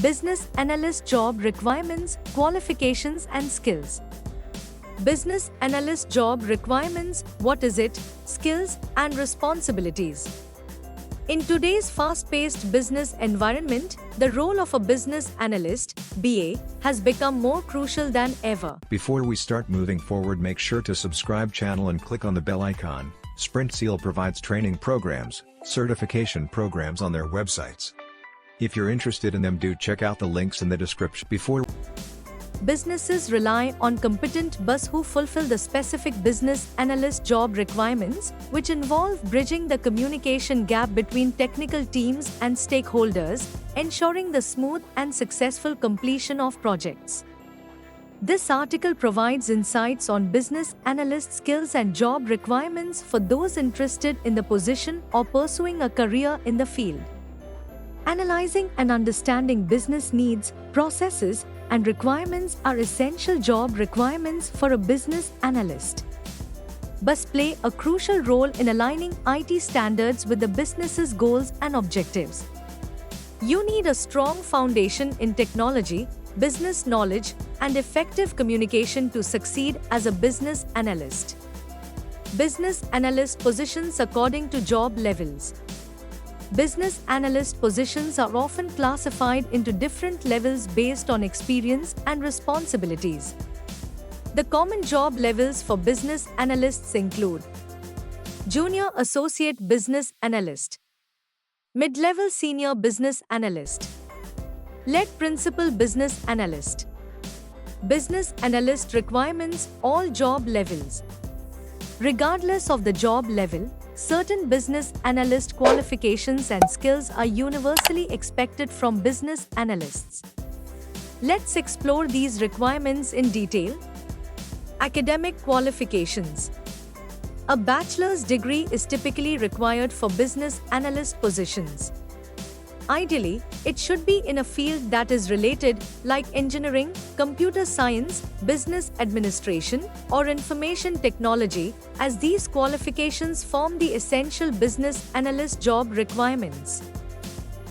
Business Analyst Job Requirements, Qualifications and Skills. Business Analyst Job Requirements, what is it? Skills and responsibilities. In today's fast-paced business environment, the role of a business analyst, BA, has become more crucial than ever. Before we start moving forward, make sure to subscribe channel and click on the bell icon. Sprint Seal provides training programs, certification programs on their websites. If you're interested in them, do check out the links in the description. Businesses rely on competent BAs who fulfill the specific business analyst job requirements, which involve bridging the communication gap between technical teams and stakeholders, ensuring the smooth and successful completion of projects. This article provides insights on business analyst skills and job requirements for those interested in the position or pursuing a career in the field. Analyzing and understanding business needs, processes, and requirements are essential job requirements for a business analyst. BAs play a crucial role in aligning IT standards with the business's goals and objectives. You need a strong foundation in technology, business knowledge, and effective communication to succeed as a business analyst. Business analyst positions according to job levels. Business analyst positions are often classified into different levels based on experience and responsibilities. The common job levels for business analysts include Junior Associate Business Analyst, Mid-Level Senior Business Analyst, Lead Principal Business Analyst. Business analyst requirements, all job levels. Regardless of the job level, certain business analyst qualifications and skills are universally expected from business analysts. Let's explore these requirements in detail. Academic qualifications. A bachelor's degree is typically required for business analyst positions. Ideally, it should be in a field that is related, like engineering, computer science, business administration, or information technology, as these qualifications form the essential business analyst job requirements.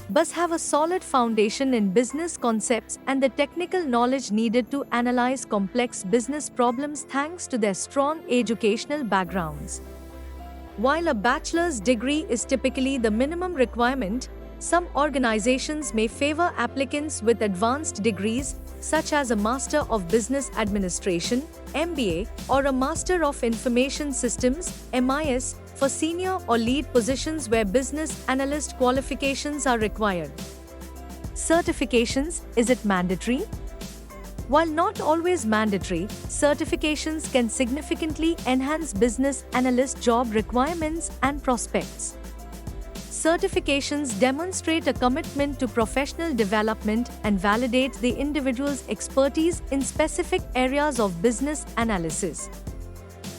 BAs have a solid foundation in business concepts and the technical knowledge needed to analyze complex business problems thanks to their strong educational backgrounds. While a bachelor's degree is typically the minimum requirement, some organizations may favor applicants with advanced degrees, such as a Master of Business Administration (MBA) or a Master of Information Systems (MIS), for senior or lead positions where business analyst qualifications are required. Certifications, is it mandatory? While not always mandatory, certifications can significantly enhance business analyst job requirements and prospects. Certifications demonstrate a commitment to professional development and validate the individual's expertise in specific areas of business analysis.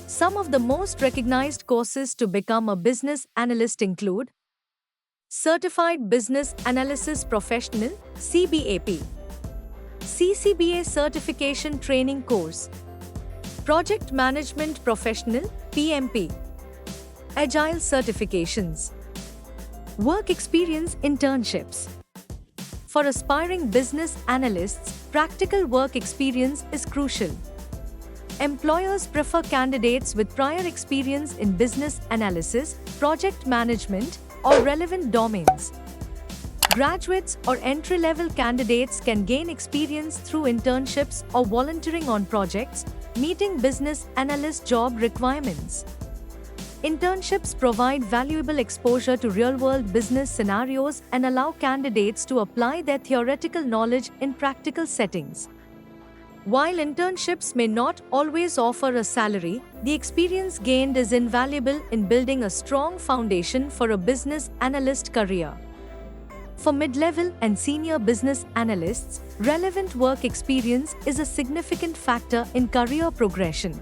Some of the most recognized courses to become a business analyst include Certified Business Analysis Professional (CBAP), CCBA Certification Training Course, Project Management Professional (PMP), Agile Certifications. Work experience internships. For aspiring business analysts, practical work experience is crucial. Employers prefer candidates with prior experience in business analysis, project management, or relevant domains. Graduates or entry-level candidates can gain experience through internships or volunteering on projects, meeting business analyst job requirements. Internships provide valuable exposure to real-world business scenarios and allow candidates to apply their theoretical knowledge in practical settings. While internships may not always offer a salary, the experience gained is invaluable in building a strong foundation for a business analyst career. For mid-level and senior business analysts, relevant work experience is a significant factor in career progression.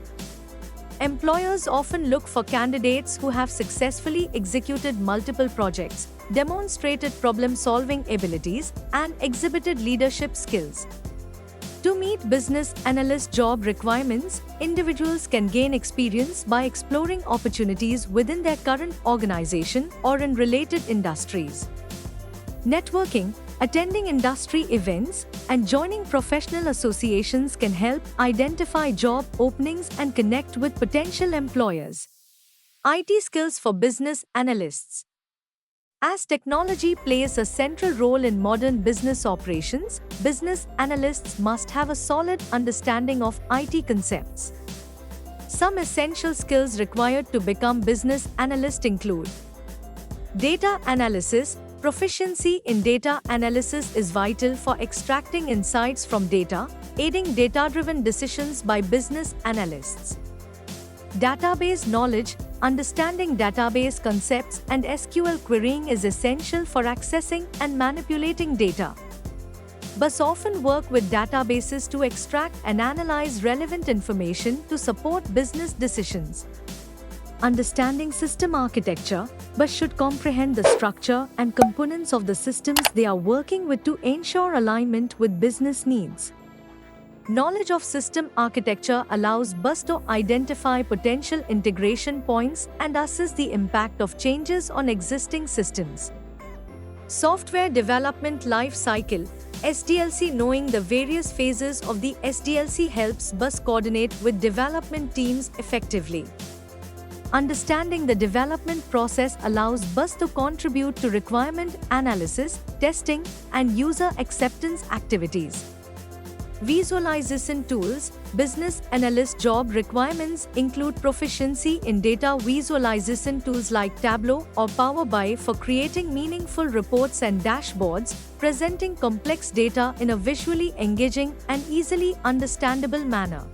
Employers often look for candidates who have successfully executed multiple projects, demonstrated problem-solving abilities, and exhibited leadership skills. To meet business analyst job requirements, individuals can gain experience by exploring opportunities within their current organization or in related industries. Networking, Attending industry events and joining professional associations can help identify job openings and connect with potential employers. IT skills for business analysts. As technology plays a central role in modern business operations, business analysts must have a solid understanding of IT concepts. Some essential skills required to become business analyst include data analysis. Proficiency in data analysis is vital for extracting insights from data, aiding data-driven decisions by business analysts. Database knowledge. Understanding database concepts and SQL querying is essential for accessing and manipulating data. BUS often work with databases to extract and analyze relevant information to support business decisions. Understanding system architecture. BUS should comprehend the structure and components of the systems they are working with to ensure alignment with business needs. Knowledge of system architecture allows BUS to identify potential integration points and assess the impact of changes on existing systems. Software development life cycle (SDLC). Knowing the various phases of the SDLC helps BUS coordinate with development teams effectively. Understanding the development process allows BUS to contribute to requirement analysis, testing, and user acceptance activities. Visualization tools. Business analyst job requirements include proficiency in data visualization tools like Tableau or Power BI for creating meaningful reports and dashboards, presenting complex data in a visually engaging and easily understandable manner.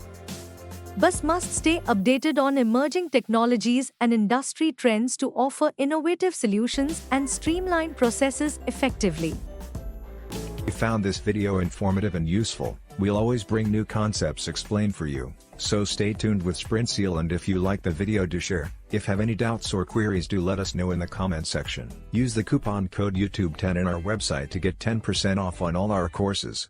BUS must stay updated on emerging technologies and industry trends to offer innovative solutions and streamline processes effectively. If you found this video informative and useful, we'll always bring new concepts explained for you, so stay tuned with SprintSeal, and if you like the video, do share. If have any doubts or queries, do let us know in the comment section. Use the coupon code YouTube10 in our website to get 10% off on all our courses.